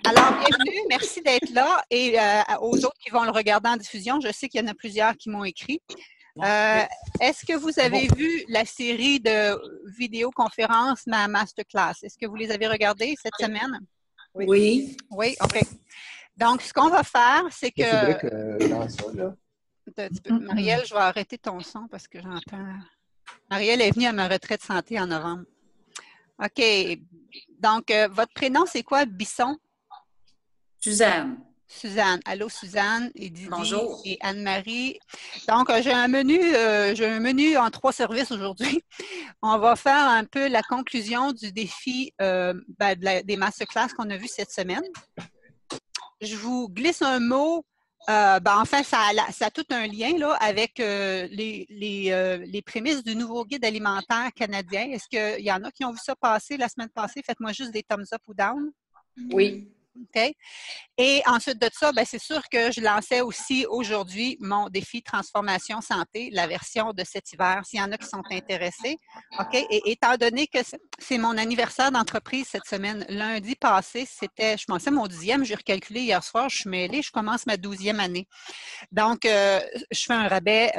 Alors, bienvenue, merci d'être là et aux autres qui vont le regarder en diffusion, je sais qu'il y en a plusieurs qui m'ont écrit. Est-ce que vous avez vu la série de vidéoconférences, ma masterclass? Est-ce que vous les avez regardées cette semaine? Oui. Oui, OK. Donc, ce qu'on va faire, c'est que... C'est vrai que dans ça, là... Marielle, je vais arrêter ton son parce que j'entends... Marielle est venue à ma retraite santé en novembre. OK. Donc, votre prénom, c'est quoi, Bisson? Suzanne. Suzanne. Allô, Suzanne et Didi. Bonjour. Et Anne-Marie. Donc, j'ai un menu en 3 services aujourd'hui. On va faire un peu la conclusion du défi des masterclass qu'on a vu cette semaine. Je vous glisse un mot. Enfin, ça a tout un lien là, avec les prémices du nouveau guide alimentaire canadien. Est-ce qu'il y en a qui ont vu ça passer la semaine passée? Faites-moi juste des thumbs up ou down. Oui. OK. Et ensuite de ça, c'est sûr que je lançais aussi aujourd'hui mon défi Transformation Santé, la version de cet hiver, s'il y en a qui sont intéressés. OK. Et étant donné que c'est mon anniversaire d'entreprise cette semaine, lundi passé, je pensais mon 10e, j'ai recalculé hier soir, je suis mêlée, je commence ma 12e année. Donc, je fais un rabais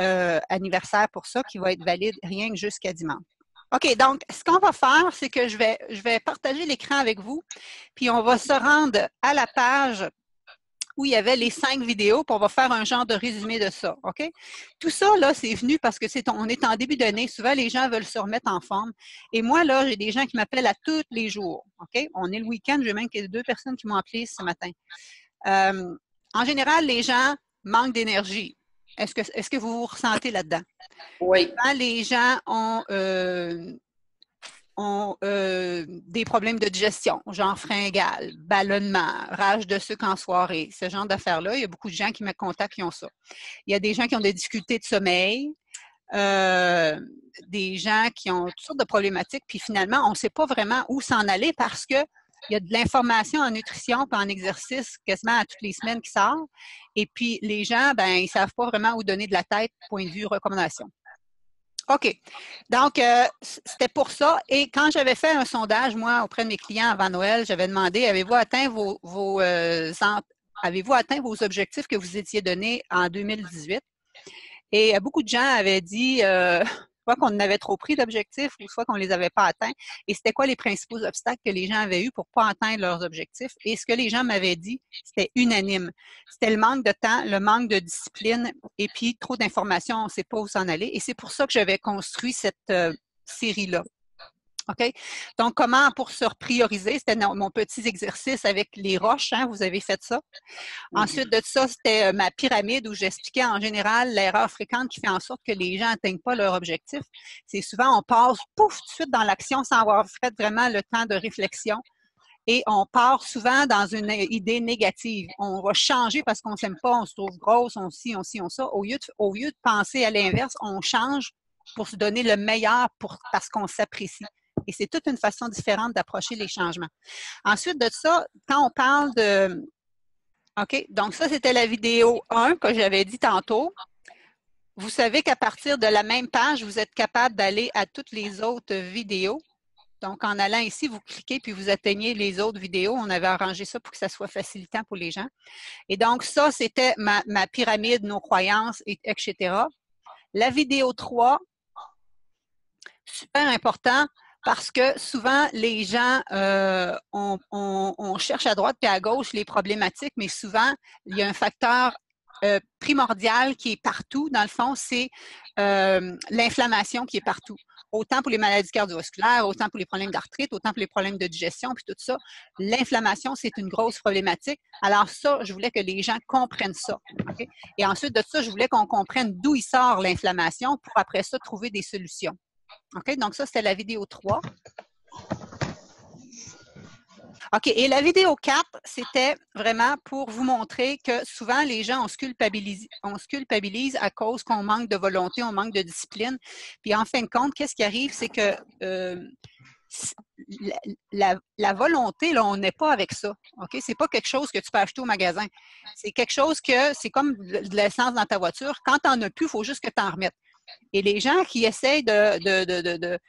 anniversaire pour ça qui va être valide rien que jusqu'à dimanche. OK, donc, ce qu'on va faire, c'est que je vais partager l'écran avec vous, puis on va se rendre à la page où il y avait les 5 vidéos, puis on va faire un genre de résumé de ça, OK? Tout ça, là, c'est venu parce que on est en début d'année. Souvent, les gens veulent se remettre en forme. Et moi, là, j'ai des gens qui m'appellent à tous les jours, OK? On est le week-end, j'ai même 2 personnes qui m'ont appelé ce matin. En général, les gens manquent d'énergie. Est-ce que vous vous ressentez là-dedans? Oui. Souvent, les gens ont des problèmes de digestion, genre fringales, ballonnement, rage de sucre en soirée, ce genre d'affaires-là. Il y a beaucoup de gens qui me contactent qui ont ça. Il y a des gens qui ont des difficultés de sommeil, des gens qui ont toutes sortes de problématiques, puis finalement, on ne sait pas vraiment où s'en aller parce que il y a de l'information en nutrition et en exercice quasiment à toutes les semaines qui sort. Et puis, les gens, ils ne savent pas vraiment où donner de la tête, point de vue recommandation. OK. Donc, c'était pour ça. Et quand j'avais fait un sondage, moi, auprès de mes clients avant Noël, j'avais demandé, avez-vous atteint vos objectifs que vous étiez donnés en 2018? Et beaucoup de gens avaient dit soit qu'on en avait trop pris d'objectifs ou soit qu'on ne les avait pas atteints. Et c'était quoi les principaux obstacles que les gens avaient eus pour ne pas atteindre leurs objectifs? Et ce que les gens m'avaient dit, c'était unanime. C'était le manque de temps, le manque de discipline et puis trop d'informations, on ne sait pas où s'en aller. Et c'est pour ça que j'avais construit cette série-là. OK? Donc, comment pour se prioriser? C'était mon petit exercice avec les roches, hein, vous avez fait ça. Ensuite de ça, c'était ma pyramide où j'expliquais en général l'erreur fréquente qui fait en sorte que les gens n'atteignent pas leur objectif. C'est souvent, on passe pouf tout de suite dans l'action sans avoir fait vraiment le temps de réflexion. Et on part souvent dans une idée négative. On va changer parce qu'on ne s'aime pas, on se trouve grosse, on ci, on ça. Au lieu de penser à l'inverse, on change pour se donner le meilleur parce qu'on s'apprécie. Et c'est toute une façon différente d'approcher les changements. Ensuite de ça, quand on parle de... OK, donc ça, c'était la vidéo 1 que j'avais dit tantôt. Vous savez qu'à partir de la même page, vous êtes capable d'aller à toutes les autres vidéos. Donc, en allant ici, vous cliquez puis vous atteignez les autres vidéos. On avait arrangé ça pour que ça soit facilitant pour les gens. Et donc, ça, c'était ma pyramide, nos croyances, etc. La vidéo 3, super important parce que souvent, les gens, on cherche à droite et à gauche les problématiques, mais souvent, il y a un facteur primordial qui est partout. Dans le fond, c'est l'inflammation qui est partout. Autant pour les maladies cardiovasculaires, autant pour les problèmes d'arthrite, autant pour les problèmes de digestion, puis tout ça. L'inflammation, c'est une grosse problématique. Alors ça, je voulais que les gens comprennent ça. Okay? Et ensuite de ça, je voulais qu'on comprenne d'où il sort l'inflammation pour après ça trouver des solutions. OK? Donc ça, c'était la vidéo 3. OK. Et la vidéo 4, c'était vraiment pour vous montrer que souvent, les gens, on se culpabilise à cause qu'on manque de volonté, on manque de discipline. Puis en fin de compte, qu'est-ce qui arrive? C'est que la volonté, là, on n'est pas avec ça. OK? C'est pas quelque chose que tu peux acheter au magasin. C'est quelque chose que, c'est comme de l'essence dans ta voiture. Quand tu n'en as plus, il faut juste que tu en remettes. Et les gens qui essayent de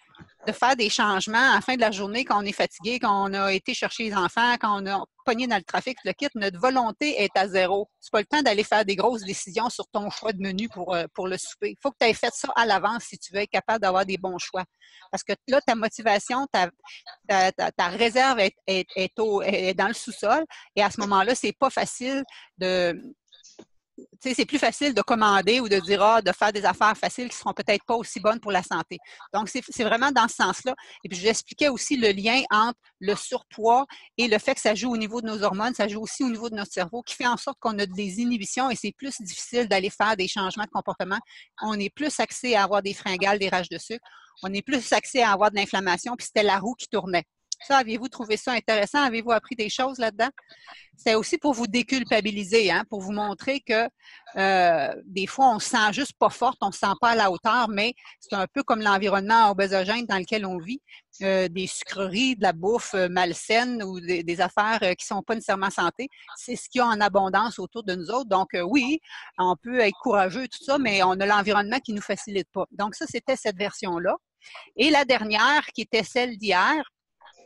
faire des changements à la fin de la journée quand on est fatigué, quand on a été chercher les enfants, quand on a pogné dans le trafic, le kit, notre volonté est à zéro. C'est pas le temps d'aller faire des grosses décisions sur ton choix de menu pour le souper. Il faut que tu aies fait ça à l'avance si tu veux être capable d'avoir des bons choix. Parce que là, ta motivation, ta réserve est dans le sous-sol et à ce moment-là, c'est pas facile c'est plus facile de commander ou de dire, de faire des affaires faciles qui ne seront peut-être pas aussi bonnes pour la santé. Donc, c'est vraiment dans ce sens-là. Et puis, j'expliquais aussi le lien entre le surpoids et le fait que ça joue au niveau de nos hormones, ça joue aussi au niveau de notre cerveau, qui fait en sorte qu'on a des inhibitions et c'est plus difficile d'aller faire des changements de comportement. On est plus axé à avoir des fringales, des rages de sucre. On est plus axé à avoir de l'inflammation, puis c'était la roue qui tournait. Ça, aviez-vous trouvé ça intéressant? Avez-vous appris des choses là-dedans? C'est aussi pour vous déculpabiliser, hein, pour vous montrer que des fois, on se sent juste pas forte, on se sent pas à la hauteur, mais c'est un peu comme l'environnement obésogène dans lequel on vit. Des sucreries, de la bouffe malsaine ou des affaires qui sont pas nécessairement santé. C'est ce qu'il y a en abondance autour de nous autres. Donc, oui, on peut être courageux, tout ça, mais on a l'environnement qui nous facilite pas. Donc, ça, c'était cette version-là. Et la dernière, qui était celle d'hier,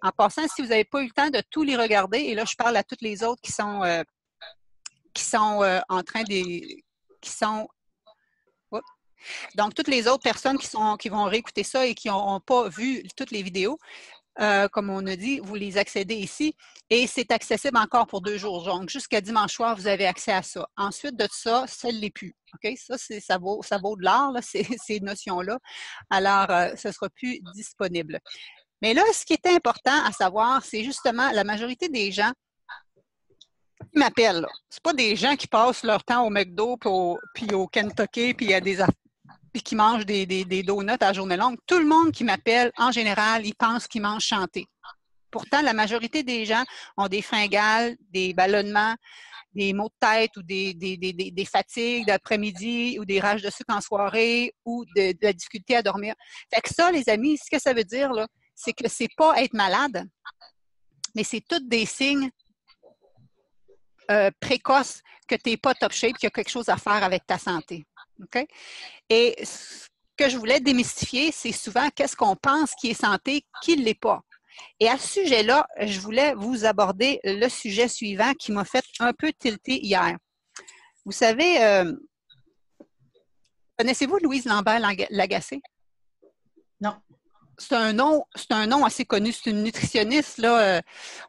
en passant, si vous n'avez pas eu le temps de tous les regarder, et là, je parle à toutes les autres qui sont en train donc, toutes les autres personnes qui vont réécouter ça et qui n'ont pas vu toutes les vidéos, comme on a dit, vous les accédez ici et c'est accessible encore pour 2 jours. Donc, jusqu'à dimanche soir, vous avez accès à ça. Ensuite de ça, ça ne l'est plus. OK? Ça vaut de l'or, là, ces notions-là. Alors, ce ne sera plus disponible. Mais là, ce qui est important à savoir, c'est justement la majorité des gens qui m'appellent. Ce pas des gens qui passent leur temps au McDo puis au Kentucky puis qui mangent des donuts à la journée longue. Tout le monde qui m'appelle, en général, ils pensent qu'ils mangent chanté. Pourtant, la majorité des gens ont des fringales, des ballonnements, des maux de tête ou des fatigues d'après-midi ou des rages de sucre en soirée ou de la difficulté à dormir. Fait que ça, les amis, ce que ça veut dire, là, c'est que c'est pas être malade, mais c'est tous des signes précoces que tu n'es pas top shape, qu'il y a quelque chose à faire avec ta santé. OK? Et ce que je voulais démystifier, c'est souvent qu'est-ce qu'on pense qui est santé, qui ne l'est pas. Et à ce sujet-là, je voulais vous aborder le sujet suivant qui m'a fait un peu tilter hier. Vous savez, connaissez-vous Louise Lambert-Lagacé? Non. C'est un nom assez connu. C'est une nutritionniste, là.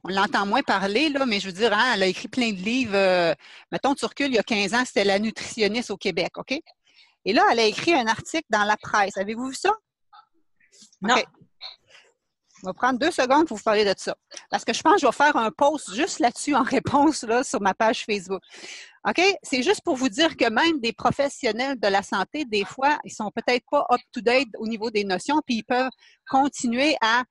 On l'entend moins parler, là, mais je veux dire, hein, elle a écrit plein de livres. Mettons, tu recules, il y a 15 ans, c'était la nutritionniste au Québec, OK? Et là, elle a écrit un article dans la presse. Avez-vous vu ça? Non. Okay. On va prendre 2 secondes pour vous parler de ça. Parce que je pense que je vais faire un post juste là-dessus en réponse là, sur ma page Facebook. OK? C'est juste pour vous dire que même des professionnels de la santé, des fois, ils sont peut-être pas up-to-date au niveau des notions, puis ils peuvent continuer à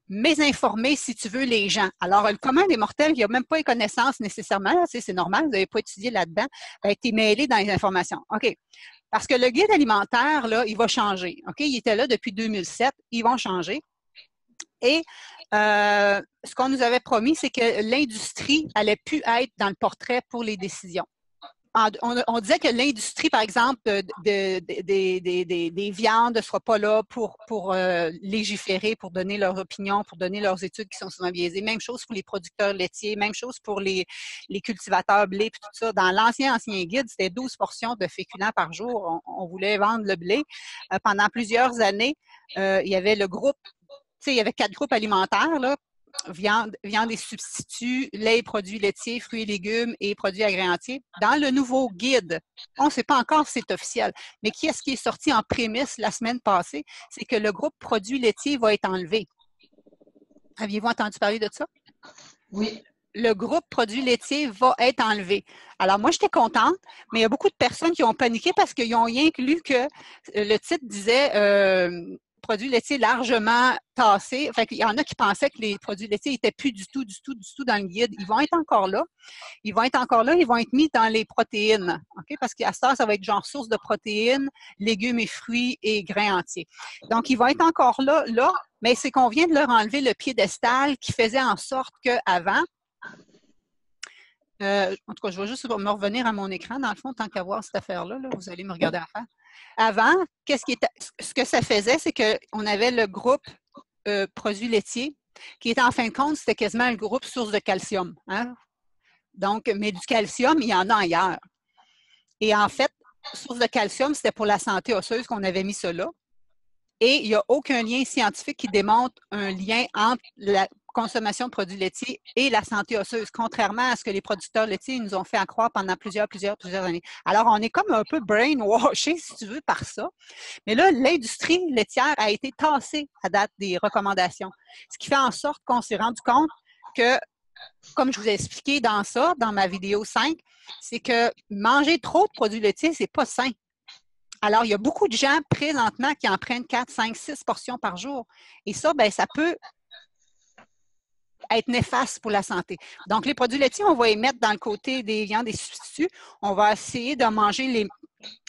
mésinformer, si tu veux, les gens. Alors, le commun des mortels, il n'a même pas les connaissances nécessairement, là, c'est normal, vous n'avez pas étudié là-dedans, ben, tu es mêlé dans les informations. OK. Parce que le guide alimentaire, là, il va changer. OK? Il était là depuis 2007, ils vont changer. Et ce qu'on nous avait promis, c'est que l'industrie allait plus être dans le portrait pour les décisions. On disait que l'industrie, par exemple, des viandes ne sera pas là pour légiférer, pour donner leur opinion, pour donner leurs études qui sont souvent biaisées. Même chose pour les producteurs laitiers, même chose pour les cultivateurs blé, puis tout ça. Dans l'ancien guide, c'était 12 portions de féculents par jour. On voulait vendre le blé. Pendant plusieurs années, il y avait le groupe. Tu sais, il y avait 4 groupes alimentaires, là, viande et substituts, lait et produits laitiers, fruits et légumes et produits agrémentiers. Dans le nouveau guide, on ne sait pas encore si c'est officiel, mais qui est-ce qui est sorti en prémisse la semaine passée? C'est que le groupe produits laitiers va être enlevé. Aviez-vous entendu parler de ça? Oui. Le groupe produits laitiers va être enlevé. Alors, moi, j'étais contente, mais il y a beaucoup de personnes qui ont paniqué parce qu'ils ont rien lu que le titre disait produits laitiers largement tassés. Fait qu'il y en a qui pensaient que les produits laitiers n'étaient plus du tout dans le guide. Ils vont être encore là. Ils vont être mis dans les protéines. OK? Parce qu'à ce temps, ça va être genre source de protéines, légumes et fruits et grains entiers. Donc, ils vont être encore là, mais c'est qu'on vient de leur enlever le piédestal qui faisait en sorte qu'avant, en tout cas, je vais juste me revenir à mon écran, dans le fond, tant qu'à voir cette affaire-là, là, vous allez me regarder à faire. Avant, ce que ça faisait, c'est qu'on avait le groupe produits laitiers, qui était en fin de compte, c'était quasiment le groupe source de calcium. Hein? Donc, mais du calcium, il y en a ailleurs. Et en fait, source de calcium, c'était pour la santé osseuse qu'on avait mis ça là. Et il n'y a aucun lien scientifique qui démontre un lien entre la consommation de produits laitiers et la santé osseuse, contrairement à ce que les producteurs laitiers nous ont fait croire pendant plusieurs années. Alors, on est comme un peu brainwashé, si tu veux, par ça. Mais là, l'industrie laitière a été tassée à date des recommandations, ce qui fait en sorte qu'on s'est rendu compte que, comme je vous ai expliqué dans ma vidéo 5, c'est que manger trop de produits laitiers, c'est pas sain. Alors, il y a beaucoup de gens présentement qui en prennent 4, 5, 6 portions par jour. Et ça, bien, ça peut être néfaste pour la santé. Donc, les produits laitiers, on va les mettre dans le côté des viandes et substituts. On va essayer de manger les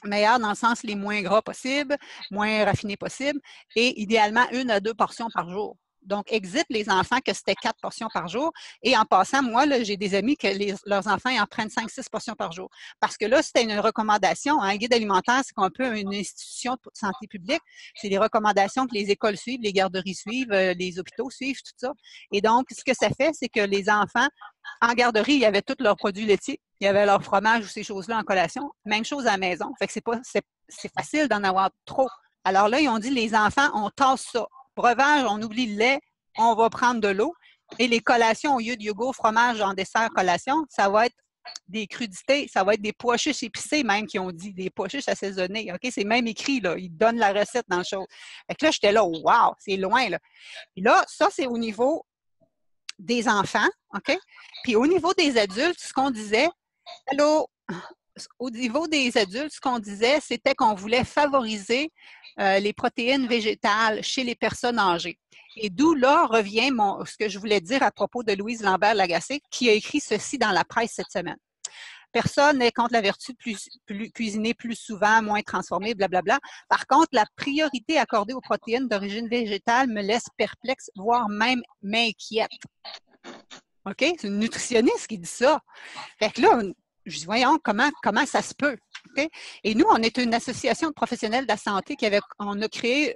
meilleurs dans le sens les moins gras possible, moins raffinés possible, et idéalement 1 à 2 portions par jour. Donc, exit les enfants que c'était 4 portions par jour. Et en passant, moi, là, j'ai des amis que leurs enfants ils en prennent 5-6 portions par jour. Parce que là, c'était une recommandation. Un guide alimentaire, c'est un peu une institution de santé publique. C'est des recommandations que les écoles suivent, les garderies suivent, les hôpitaux suivent, tout ça. Et donc, ce que ça fait, c'est que les enfants, en garderie, il y avait tous leurs produits laitiers. Il y avait leur fromage ou ces choses-là en collation. Même chose à la maison. Fait que c'est facile d'en avoir trop. Alors là, ils ont dit, les enfants, on tasse ça. Breuvage, on oublie le lait, on va prendre de l'eau. Et les collations, au lieu de yogourt, fromage en dessert, collation, ça va être des crudités, ça va être des pois chiches épicés même qui ont dit, des pois chiches assaisonnés. OK? C'est même écrit, là. Ils donnent la recette dans le show. Fait que là, j'étais là, wow, c'est loin, là. Puis là, ça, c'est au niveau des enfants, OK? Puis au niveau des adultes, ce qu'on disait, au niveau des adultes, ce qu'on disait, c'était qu'on voulait favoriser les protéines végétales chez les personnes âgées. Et d'où là revient ce que je voulais dire à propos de Louise Lambert-Lagacé, qui a écrit ceci dans la presse cette semaine. Personne n'est contre la vertu de cuisiner plus souvent, moins transformée, blablabla. Par contre, la priorité accordée aux protéines d'origine végétale me laisse perplexe, voire même m'inquiète. OK? C'est une nutritionniste qui dit ça. Fait que là, je dis, voyons, comment ça se peut? Okay? Et nous, on est une association de professionnels de la santé on a créé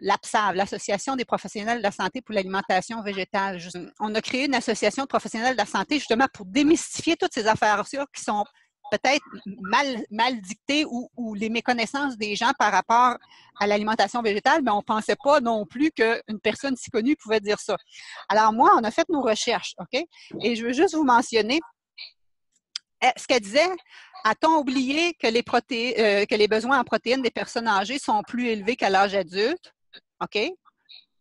l'APSAV, l'Association des professionnels de la santé pour l'alimentation végétale. On a créé une association de professionnels de la santé justement pour démystifier toutes ces affaires-là qui sont peut-être mal dictées ou les méconnaissances des gens par rapport à l'alimentation végétale, mais on ne pensait pas non plus qu'une personne si connue pouvait dire ça. Alors moi, on a fait nos recherches, OK? Et je veux juste vous mentionner ce qu'elle disait, a-t-on oublié que les besoins en protéines des personnes âgées sont plus élevés qu'à l'âge adulte? OK?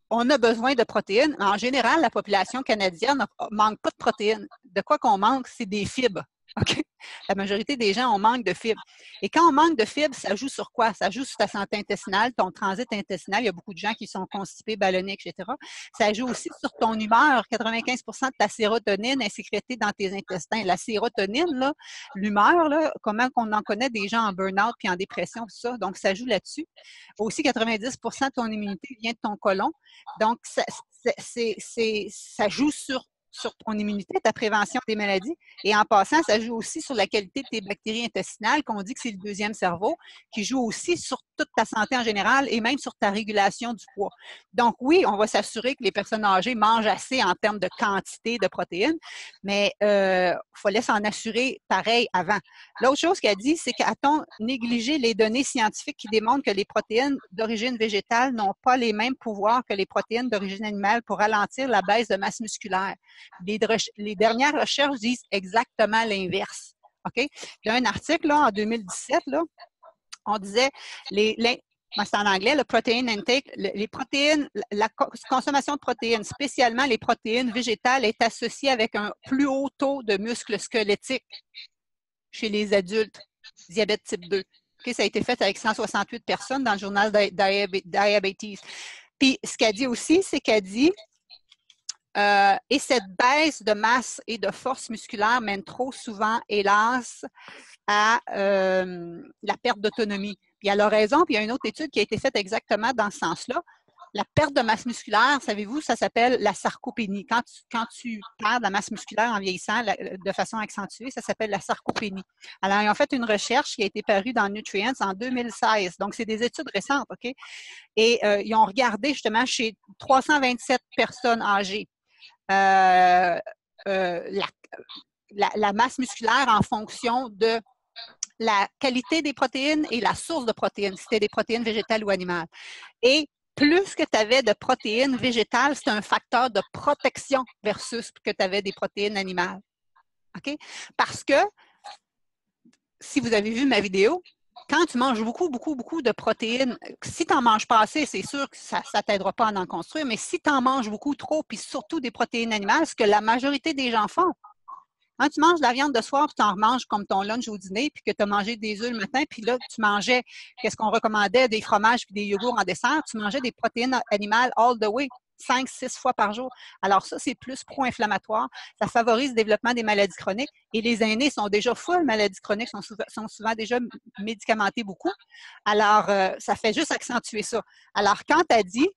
On a besoin de protéines. En général, la population canadienne ne manque pas de protéines. De quoi qu'on manque, c'est des fibres. OK? La majorité des gens, on manque de fibres. Et quand on manque de fibres, ça joue sur quoi? Ça joue sur ta santé intestinale, ton transit intestinal. Il y a beaucoup de gens qui sont constipés, ballonnés, etc. Ça joue aussi sur ton humeur. 95% de ta sérotonine est sécrétée dans tes intestins. La sérotonine, là, l'humeur, là, comment qu'on en connaît des gens en burn-out puis en dépression, tout ça. Donc, ça joue là-dessus. Aussi, 90% de ton immunité vient de ton côlon. Donc, ça joue sur ton immunité, ta prévention des maladies. Et en passant, ça joue aussi sur la qualité de tes bactéries intestinales, qu'on dit que c'est le deuxième cerveau, qui joue aussi sur toute ta santé en général et même sur ta régulation du poids. Donc oui, on va s'assurer que les personnes âgées mangent assez en termes de quantité de protéines, mais il fallait s'en assurer pareil avant. L'autre chose qu'elle dit, c'est qu'a-t-on négligé les données scientifiques qui démontrent que les protéines d'origine végétale n'ont pas les mêmes pouvoirs que les protéines d'origine animale pour ralentir la baisse de masse musculaire? Les dernières recherches disent exactement l'inverse. OK? Il y a un article là, en 2017, là, on disait, c'est en anglais, le protein intake, les protéines, la consommation de protéines, spécialement les protéines végétales, est associée avec un plus haut taux de muscles squelettiques chez les adultes, diabète type 2. Okay? Ça a été fait avec 168 personnes dans le journal Diabetes. Puis, ce qu'elle dit aussi, c'est qu'elle dit et cette baisse de masse et de force musculaire mène trop souvent, hélas, à la perte d'autonomie. Puis elle a raison, puis il y a une autre étude qui a été faite exactement dans ce sens-là. La perte de masse musculaire, savez-vous, ça s'appelle la sarcopénie. Quand tu perds de la masse musculaire en vieillissant de façon accentuée, ça s'appelle la sarcopénie. Alors, ils ont fait une recherche qui a été parue dans Nutrients en 2016. Donc, c'est des études récentes, OK? Et ils ont regardé justement chez 327 personnes âgées la masse musculaire en fonction de la qualité des protéines et la source de protéines, si c'était des protéines végétales ou animales. Et plus que tu avais de protéines végétales, c'est un facteur de protection versus que tu avais des protéines animales. OK? Parce que, si vous avez vu ma vidéo, quand tu manges beaucoup de protéines, si tu n'en manges pas assez, c'est sûr que ça ne t'aidera pas à en construire, mais si tu en manges beaucoup trop, puis surtout des protéines animales, ce que la majorité des gens font, quand tu manges de la viande de soir, puis tu en remanges comme ton lunch au dîner, puis que tu as mangé des œufs le matin, puis là, tu mangeais, qu'est-ce qu'on recommandait, des fromages puis des yogourts en dessert, tu mangeais des protéines animales all the way, 5-6 fois par jour. Alors ça, c'est plus pro-inflammatoire. Ça favorise le développement des maladies chroniques. Et les aînés sont déjà full maladies chroniques, sont souvent déjà médicamentés beaucoup. Alors, ça fait juste accentuer ça. Alors, quand tu as dit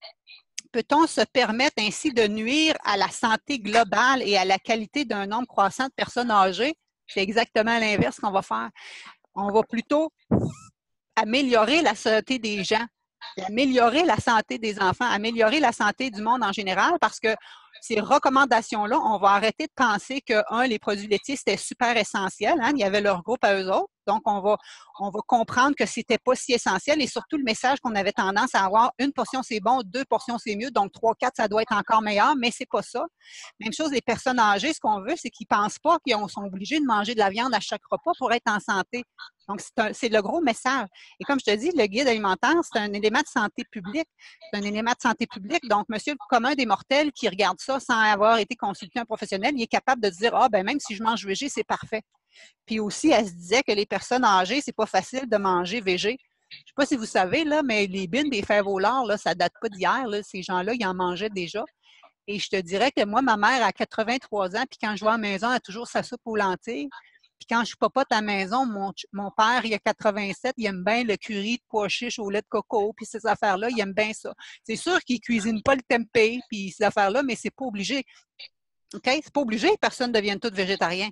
peut-on se permettre ainsi de nuire à la santé globale et à la qualité d'un nombre croissant de personnes âgées? C'est exactement l'inverse qu'on va faire. On va plutôt améliorer la santé des gens, améliorer la santé des enfants, améliorer la santé du monde en général parce que ces recommandations-là, on va arrêter de penser que, les produits laitiers, c'était super essentiel. Hein? Il y avait leur groupe à eux autres. Donc, on va comprendre que c'était pas si essentiel et surtout le message qu'on avait tendance à avoir, une portion c'est bon, 2 portions c'est mieux, donc 3, 4 ça doit être encore meilleur, mais c'est pas ça. Même chose, les personnes âgées, ce qu'on veut, c'est qu'ils pensent pas qu'ils sont obligés de manger de la viande à chaque repas pour être en santé. Donc, c'est le gros message. Et comme je te dis, le guide alimentaire, c'est un élément de santé publique. C'est un élément de santé publique. Donc, monsieur le commun des mortels qui regarde ça sans avoir été consulté un professionnel, il est capable de dire, même si je mange végé, c'est parfait. Puis aussi, elle se disait que les personnes âgées, c'est pas facile de manger végé. Je sais pas si vous savez, là, mais les bines des fèves au lard, là, ça date pas d'hier. Ces gens-là, ils en mangeaient déjà. Et je te dirais que moi, ma mère a 83 ans, puis quand je vais à la maison, elle a toujours sa soupe aux lentilles. Puis quand je papote à la maison, mon père, il a 87, il aime bien le curry de pois chiches au lait de coco, puis ces affaires-là, il aime bien ça. C'est sûr qu'il cuisine pas le tempeh, puis ces affaires-là, mais c'est pas obligé. OK? C'est pas obligé, personne ne devienne tout végétarien.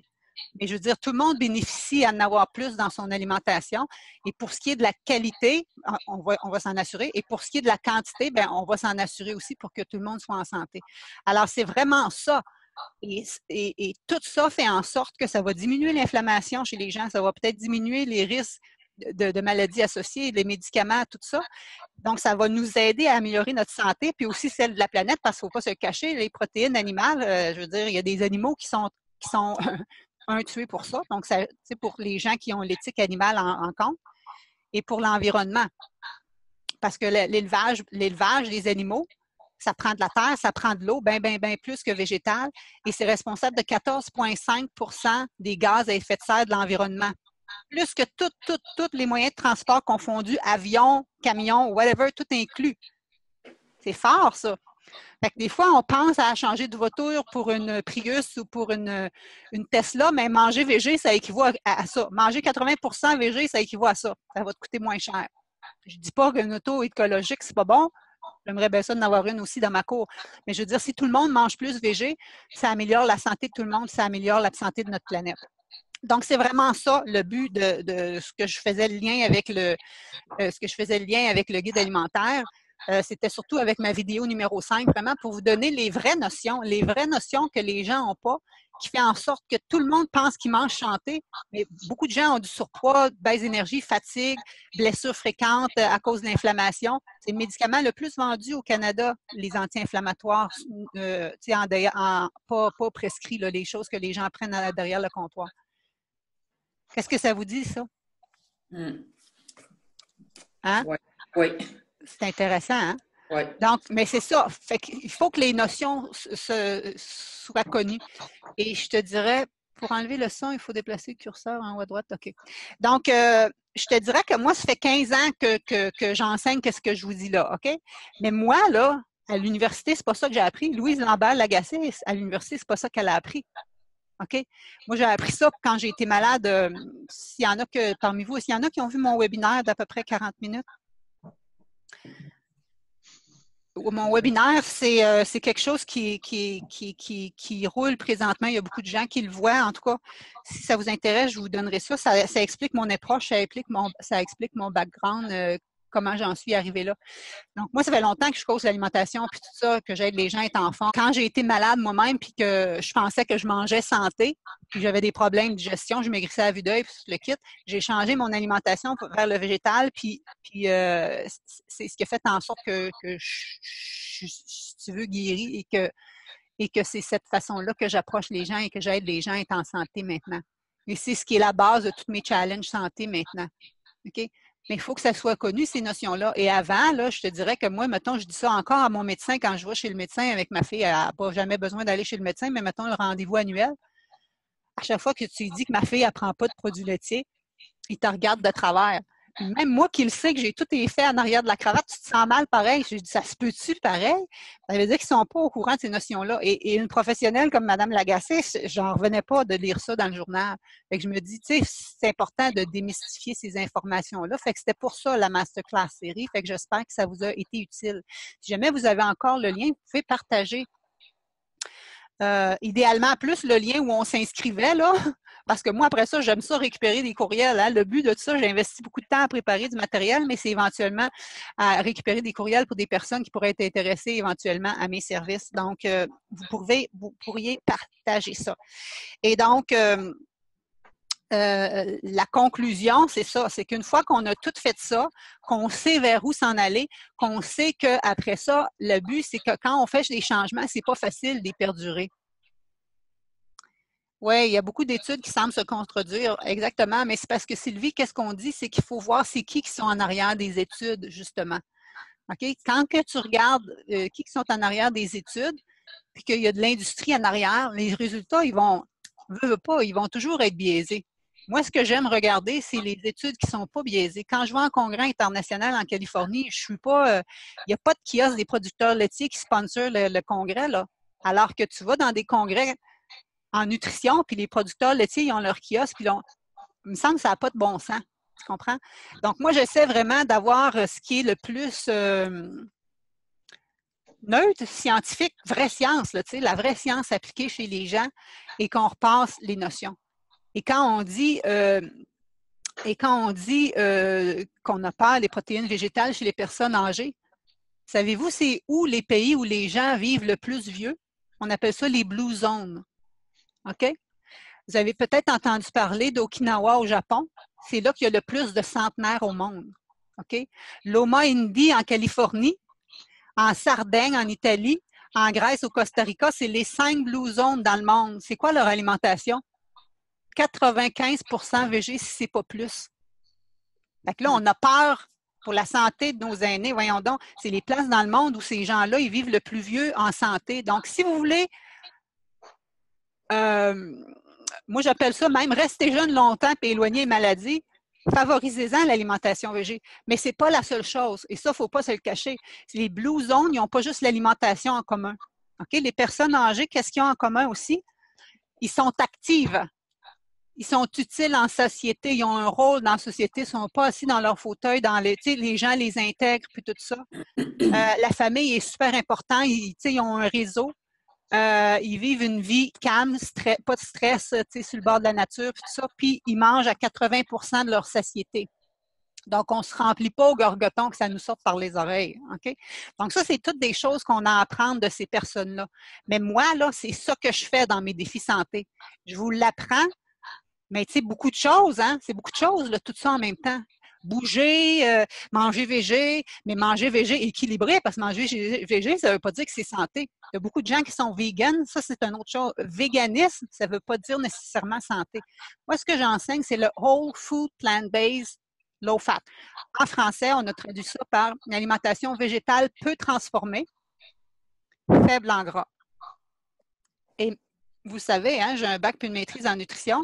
Mais je veux dire, tout le monde bénéficie à en avoir plus dans son alimentation. Et pour ce qui est de la qualité, on va s'en assurer. Et pour ce qui est de la quantité, bien, on va s'en assurer aussi pour que tout le monde soit en santé. Alors, c'est vraiment ça. Et tout ça fait en sorte que ça va diminuer l'inflammation chez les gens. Ça va peut-être diminuer les risques de maladies associées, les médicaments, tout ça. Donc, ça va nous aider à améliorer notre santé, puis aussi celle de la planète, parce qu'il ne faut pas se cacher, les protéines animales, je veux dire, il y a des animaux qui sont tués pour ça. Donc, c'est pour les gens qui ont l'éthique animale en compte et pour l'environnement. Parce que l'élevage des animaux, ça prend de la terre, ça prend de l'eau, bien plus que végétal, et c'est responsable de 14,5 des gaz à effet de serre de l'environnement. Plus que tous les moyens de transport confondus, avions, camions, whatever, tout inclus. C'est fort, ça. Fait que des fois, on pense à changer de voiture pour une Prius ou pour une Tesla, mais manger végé, ça équivaut à ça. Manger 80% végé, ça équivaut à ça. Ça va te coûter moins cher. Je ne dis pas qu'une auto écologique, c'est pas bon. J'aimerais bien ça d'en avoir une aussi dans ma cour. Mais je veux dire, si tout le monde mange plus végé, ça améliore la santé de tout le monde, ça améliore la santé de notre planète. Donc, c'est vraiment ça le but de ce que je faisais le lien avec le guide alimentaire. C'était surtout avec ma vidéo numéro 5, vraiment pour vous donner les vraies notions que les gens n'ont pas, qui fait en sorte que tout le monde pense qu'ils mangent santé, mais beaucoup de gens ont du surpoids, baisse d'énergie, fatigue, blessures fréquentes à cause de l'inflammation. C'est le médicament le plus vendu au Canada, les anti-inflammatoires, pas prescrits, là, les choses que les gens prennent derrière le comptoir. Qu'est-ce que ça vous dit, ça? Hein? Oui. C'est intéressant, hein? Oui. Donc, mais c'est ça. Fait qu'il faut que les notions soient connues. Et je te dirais, pour enlever le son, il faut déplacer le curseur en haut à droite. OK. Donc, je te dirais que moi, ça fait 15 ans que j'enseigne ce que je vous dis là, OK? Mais moi, là, à l'université, c'est pas ça que j'ai appris. Louise Lambert-Lagacé, à l'université, c'est pas ça qu'elle a appris. OK? Moi, j'ai appris ça quand j'ai été malade. S'il y en a parmi vous, s'il y en a qui ont vu mon webinaire d'à peu près 40 minutes. mon webinaire, c'est quelque chose qui roule présentement. Il y a beaucoup de gens qui le voient. En tout cas, si ça vous intéresse, je vous donnerai ça. Ça explique mon approche, ça explique mon background, comment j'en suis arrivée là. Donc, moi, ça fait longtemps que je cause l'alimentation puis tout ça, que j'aide les gens à être en forme. Quand j'ai été malade moi-même puis que je pensais que je mangeais santé, puis j'avais des problèmes de digestion, je maigrissais à vue d'œil puis tout le kit, j'ai changé mon alimentation vers le végétal puis c'est ce qui a fait en sorte que je suis, si tu veux, guérie et que c'est cette façon-là que j'approche les gens et que j'aide les gens à être en santé maintenant. Et c'est ce qui est la base de tous mes challenges santé maintenant. OK? Mais il faut que ça soit connu, ces notions-là. Et avant, là, je te dirais que moi, mettons, je dis ça encore à mon médecin quand je vais chez le médecin avec ma fille. Elle n'a pas jamais besoin d'aller chez le médecin, mais mettons le rendez-vous annuel. À chaque fois que tu lui dis que ma fille ne prend pas de produits laitiers, il te regarde de travers. Puis même moi qui le sais que j'ai tout fait en arrière de la cravate, tu te sens mal pareil. Je dis, ça se peut-tu pareil? Ça veut dire qu'ils ne sont pas au courant de ces notions-là. Et une professionnelle comme Mme Lagacé, j'en revenais pas de lire ça dans le journal. Fait que je me dis, tu sais, c'est important de démystifier ces informations-là. Fait que c'était pour ça la masterclass série. Fait que j'espère que ça vous a été utile. Si jamais vous avez encore le lien, vous pouvez partager. Idéalement, plus le lien où on s'inscrivait, là, parce que moi, après ça, j'aime ça récupérer des courriels. Hein. Le but de tout ça, j'ai investi beaucoup de temps à préparer du matériel, mais c'est éventuellement à récupérer des courriels pour des personnes qui pourraient être intéressées éventuellement à mes services. Donc, vous pourriez partager ça. Et donc, la conclusion, c'est ça, c'est qu'une fois qu'on a tout fait ça, qu'on sait vers où s'en aller, qu'on sait qu'après ça, le but, c'est que quand on fait des changements, c'est pas facile de les perdurer. Oui, il y a beaucoup d'études qui semblent se contredire, exactement, mais c'est parce que Sylvie, qu'est-ce qu'on dit? C'est qu'il faut voir c'est qui sont en arrière des études, justement. OK? Quand que tu regardes qui sont en arrière des études, puis qu'il y a de l'industrie en arrière, les résultats, ils vont toujours être biaisés. Moi, ce que j'aime regarder, c'est les études qui ne sont pas biaisées. Quand je vais en congrès international en Californie, je suis pas, il n'y a pas de kiosque des producteurs laitiers qui sponsorent le congrès, là. Alors que tu vas dans des congrès en nutrition, puis les producteurs laitiers, ils ont leur kiosque, puis il me semble que ça n'a pas de bon sens. Tu comprends? Donc, moi, j'essaie vraiment d'avoir ce qui est le plus neutre, scientifique, vraie science, là, tu sais, la vraie science appliquée chez les gens et qu'on repasse les notions. Et quand on dit qu'on a peur des protéines végétales chez les personnes âgées, savez-vous c'est où les pays où les gens vivent le plus vieux? On appelle ça les Blue Zones. OK? Vous avez peut-être entendu parler d'Okinawa au Japon. C'est là qu'il y a le plus de centenaires au monde. OK? Loma Indy en Californie, en Sardaigne en Italie, en Grèce au Costa Rica, c'est les 5 Blue Zones dans le monde. C'est quoi leur alimentation? 95% végé si c'est pas plus. Fait que là, on a peur pour la santé de nos aînés. Voyons donc, c'est les places dans le monde où ces gens-là, ils vivent le plus vieux en santé. Donc, si vous voulez, moi, j'appelle ça même rester jeune longtemps et éloigner les maladies, favorisez-en l'alimentation végé. Mais ce n'est pas la seule chose. Et ça, il ne faut pas se le cacher. Les Blue Zones, ils n'ont pas juste l'alimentation en commun. Okay? Les personnes âgées, qu'est-ce qu'ils ont en commun aussi? Ils sont actives. Ils sont utiles en société, ils ont un rôle dans la société, ils ne sont pas assis dans leur fauteuil, les gens les intègrent, puis tout ça. La famille est super importante, ils ont un réseau, ils vivent une vie calme, pas de stress, sur le bord de la nature, puis tout ça, puis ils mangent à 80% de leur satiété. Donc, on ne se remplit pas au gorgoton que ça nous sorte par les oreilles. OK? Donc, ça, c'est toutes des choses qu'on a à apprendre de ces personnes-là. Mais moi, là, c'est ça que je fais dans mes défis santé. Je vous l'apprends. Mais tu sais, beaucoup de choses, hein? C'est beaucoup de choses, là, tout ça en même temps. Bouger, manger végé, mais manger végé équilibré, parce que manger végé, ça ne veut pas dire que c'est santé. Il y a beaucoup de gens qui sont véganes, ça c'est une autre chose. Véganisme, ça ne veut pas dire nécessairement santé. Moi, ce que j'enseigne, c'est le Whole Food Plant-Based Low Fat. En français, on a traduit ça par une alimentation végétale peu transformée, faible en gras. Et vous savez, hein, j'ai un bac puis une maîtrise en nutrition.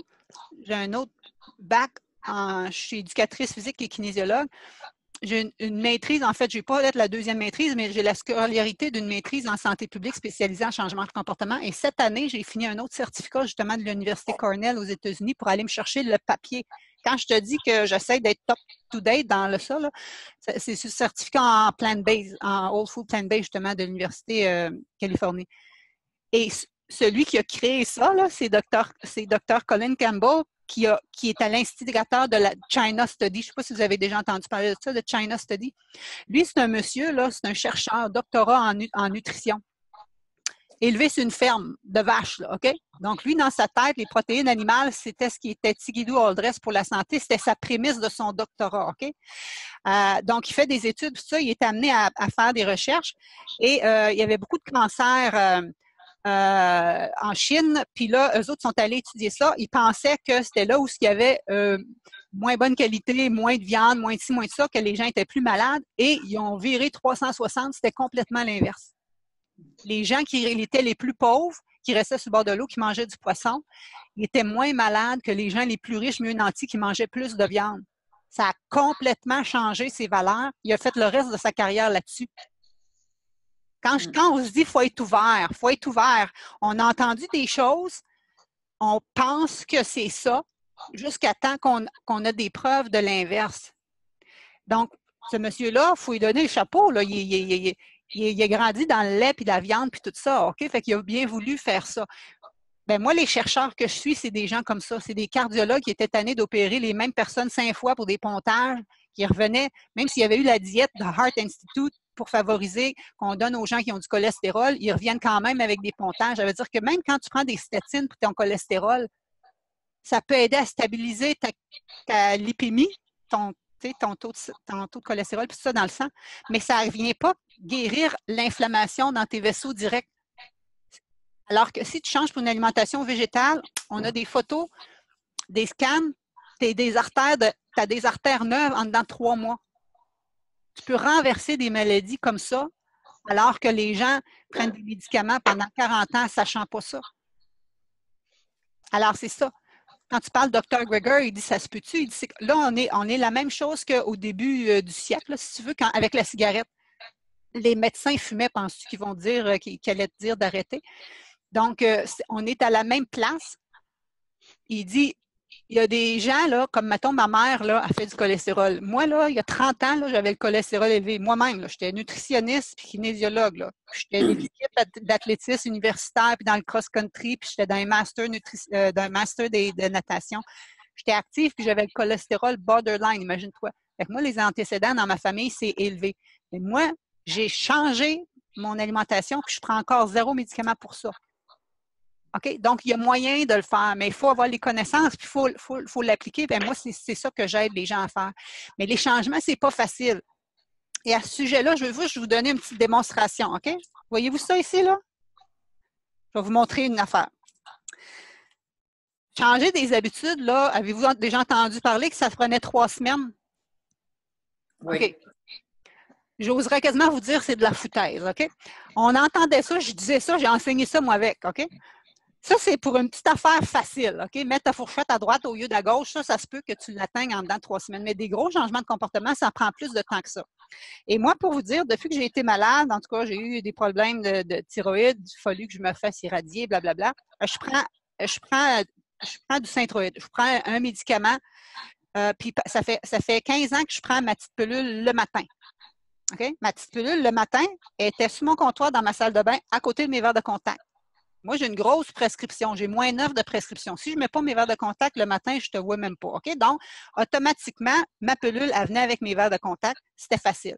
J'ai un autre bac, je suis éducatrice physique et kinésiologue. J'ai une maîtrise, en fait, je n'ai pas être la deuxième maîtrise, mais j'ai la scolarité d'une maîtrise en santé publique spécialisée en changement de comportement. Et cette année, j'ai fini un autre certificat justement de l'Université Cornell aux États-Unis pour aller me chercher le papier quand je te dis que j'essaie d'être top to date dans ça, là, c'est ce certificat en plant-based, en Whole Food Plant-based, justement, de l'Université Californie. Et celui qui a créé ça, là, c'est Dr. Colin Campbell, qui est à l'instigateur de la China Study. Je ne sais pas si vous avez déjà entendu parler de ça, de China Study. Lui, c'est un monsieur, là, c'est un chercheur, doctorat en nutrition. Élevé sur une ferme de vaches, là, OK? Donc, lui, dans sa tête, les protéines animales, c'était ce qui était Tigidou Aldress pour la santé. C'était sa prémisse de son doctorat, OK? Donc, il fait des études, tout ça. Il est amené à faire des recherches. Et il y avait beaucoup de cancers en Chine. Puis là, eux autres sont allés étudier ça. Ils pensaient que c'était là où il y avait moins bonne qualité, moins de viande, moins de ci, moins de ça, que les gens étaient plus malades. Et ils ont viré 360. C'était complètement l'inverse. Les gens qui étaient les plus pauvres, qui restaient sur le bord de l'eau, qui mangeaient du poisson, ils étaient moins malades que les gens les plus riches, mieux nantis, qui mangeaient plus de viande. Ça a complètement changé ses valeurs. Il a fait le reste de sa carrière là-dessus. Quand on se dit qu'il faut être ouvert, on a entendu des choses, on pense que c'est ça, jusqu'à temps qu'on a des preuves de l'inverse. Donc, ce monsieur-là, il faut lui donner le chapeau, là. Il a grandi dans le lait puis la viande puis tout ça, OK? Fait qu'il a bien voulu faire ça. Ben moi, les chercheurs que je suis, c'est des gens comme ça. C'est des cardiologues qui étaient tannés d'opérer les mêmes personnes 5 fois pour des pontages, qui revenaient, même s'il y avait eu la diète de Heart Institute pour favoriser qu'on donne aux gens qui ont du cholestérol, ils reviennent quand même avec des pontages. Ça veut dire que même quand tu prends des statines pour ton cholestérol, ça peut aider à stabiliser ta lipémie, ton taux de cholestérol, puis tout ça dans le sang, mais ça ne vient pas guérir l'inflammation dans tes vaisseaux directs. Alors que si tu changes pour une alimentation végétale, on a des photos, des scans, tu as des artères neuves en dedans de 3 mois. Tu peux renverser des maladies comme ça, alors que les gens prennent des médicaments pendant 40 ans, sachant pas ça. Alors, c'est ça. Quand tu parles de Dr. Greger, il dit ça se peut-tu? Il dit là, on est la même chose qu'au début du siècle, là, si tu veux, avec la cigarette. Les médecins fumaient, penses-tu qu'ils vont dire, qu'ils allaient te dire d'arrêter? Donc, on est à la même place. Il dit, il y a des gens, là, comme mettons ma mère, là, a fait du cholestérol. Moi, là, il y a 30 ans, là, j'avais le cholestérol élevé. Moi-même, j'étais nutritionniste puis kinésiologue. Là. J'étais dans l'équipe d'athlétisme universitaire puis dans le cross-country, puis j'étais dans un master, de natation. J'étais active puis j'avais le cholestérol borderline, imagine-toi. Fait que moi, les antécédents dans ma famille, c'est élevé. Mais moi, j'ai changé mon alimentation puis je prends encore 0 médicament pour ça. OK? Donc, il y a moyen de le faire, mais il faut avoir les connaissances, puis il faut l'appliquer. Bien, moi, c'est ça que j'aide les gens à faire. Mais les changements, c'est pas facile. Et à ce sujet-là, je vais vous donner une petite démonstration, OK? Voyez-vous ça ici, là? Je vais vous montrer une affaire. Changer des habitudes, là, avez-vous déjà entendu parler que ça prenait 3 semaines? Oui. OK. J'oserais quasiment vous dire que c'est de la foutaise, OK? On entendait ça, je disais ça, j'ai enseigné ça, moi, avec, OK? Ça, c'est pour une petite affaire facile, OK? Mettre ta fourchette à droite au lieu de à gauche, ça se peut que tu l'atteignes en dedans de 3 semaines. Mais des gros changements de comportement, ça prend plus de temps que ça. Et moi, pour vous dire, depuis que j'ai été malade, en tout cas, j'ai eu des problèmes de thyroïde, il a fallu que je me fasse irradier, blablabla. Je prends du Synthroïde. Je prends un médicament, puis ça fait 15 ans que je prends ma petite pilule le matin. OK? Ma petite pilule, le matin, elle était sur mon comptoir dans ma salle de bain, à côté de mes verres de contact. Moi, j'ai une grosse prescription. J'ai moins 9 de prescription. Si je ne mets pas mes verres de contact le matin, je ne te vois même pas. OK? Donc, automatiquement, ma pilule, elle venait avec mes verres de contact. C'était facile.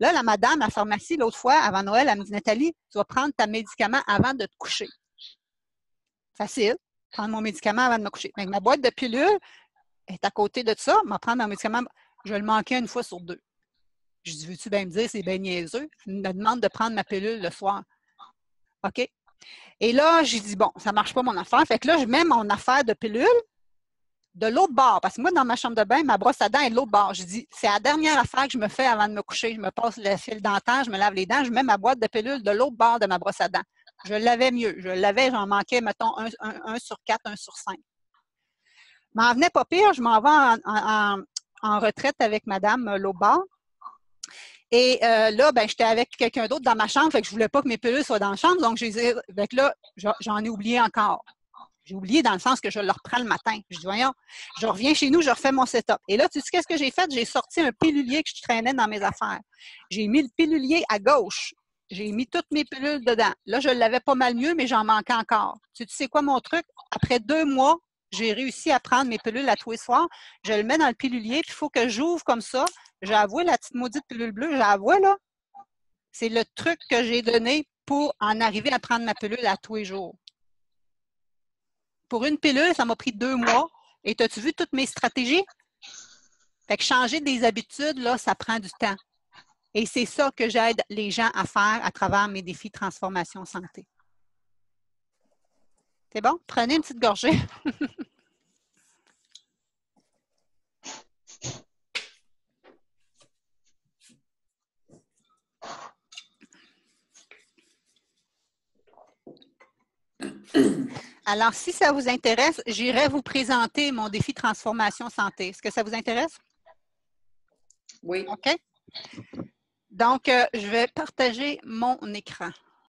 Là, la madame à la pharmacie, l'autre fois, avant Noël, elle me dit, Nathalie, tu vas prendre ta médicament avant de te coucher. Facile. Prendre mon médicament avant de me coucher. Mais ma boîte de pilules est à côté de ça. Je vais prendre mon médicament. Je vais le manquer une fois sur 2. Je dis, veux-tu bien me dire, c'est bien niaiseux? Elle me demande de prendre ma pilule le soir. OK? Et là, j'ai dit, bon, ça ne marche pas mon affaire. Fait que là, je mets mon affaire de pilule de l'autre bord. Parce que moi, dans ma chambre de bain, ma brosse à dents est de l'autre bord. Je dis, c'est la dernière affaire que je me fais avant de me coucher. Je me passe le fil dentaire, je me lave les dents, je mets ma boîte de pilule de l'autre bord de ma brosse à dents. Je l'avais mieux. Je l'avais, j'en manquais, mettons, 1 sur 4, 1 sur 5. M'en venait pas pire, je m'en vais en retraite avec madame l'autre bord. Et là, ben, j'étais avec quelqu'un d'autre dans ma chambre, fait que je voulais pas que mes pilules soient dans la chambre, donc là, j'en ai oublié encore. J'ai oublié dans le sens que je le reprends le matin. Je dis, voyons, je reviens chez nous, je refais mon setup. Et là, tu sais qu'est-ce que j'ai fait? J'ai sorti un pilulier que je traînais dans mes affaires. J'ai mis le pilulier à gauche. J'ai mis toutes mes pilules dedans. Là, je l'avais pas mal mieux, mais j'en manquais encore. Tu sais quoi mon truc? Après 2 mois, j'ai réussi à prendre mes pilules à tous les soirs. Je le mets dans le pilulier, puis il faut que j'ouvre comme ça. J'avoue, la petite maudite pilule bleue, j'avoue, là. C'est le truc que j'ai donné pour en arriver à prendre ma pilule à tous les jours. Pour une pilule, ça m'a pris 2 mois. Et as-tu vu toutes mes stratégies? Fait que changer des habitudes, là, ça prend du temps. Et c'est ça que j'aide les gens à faire à travers mes défis transformation santé. C'est bon? Prenez une petite gorgée. Alors, si ça vous intéresse, j'irai vous présenter mon défi transformation santé. Est-ce que ça vous intéresse? Oui. OK. Donc, je vais partager mon écran.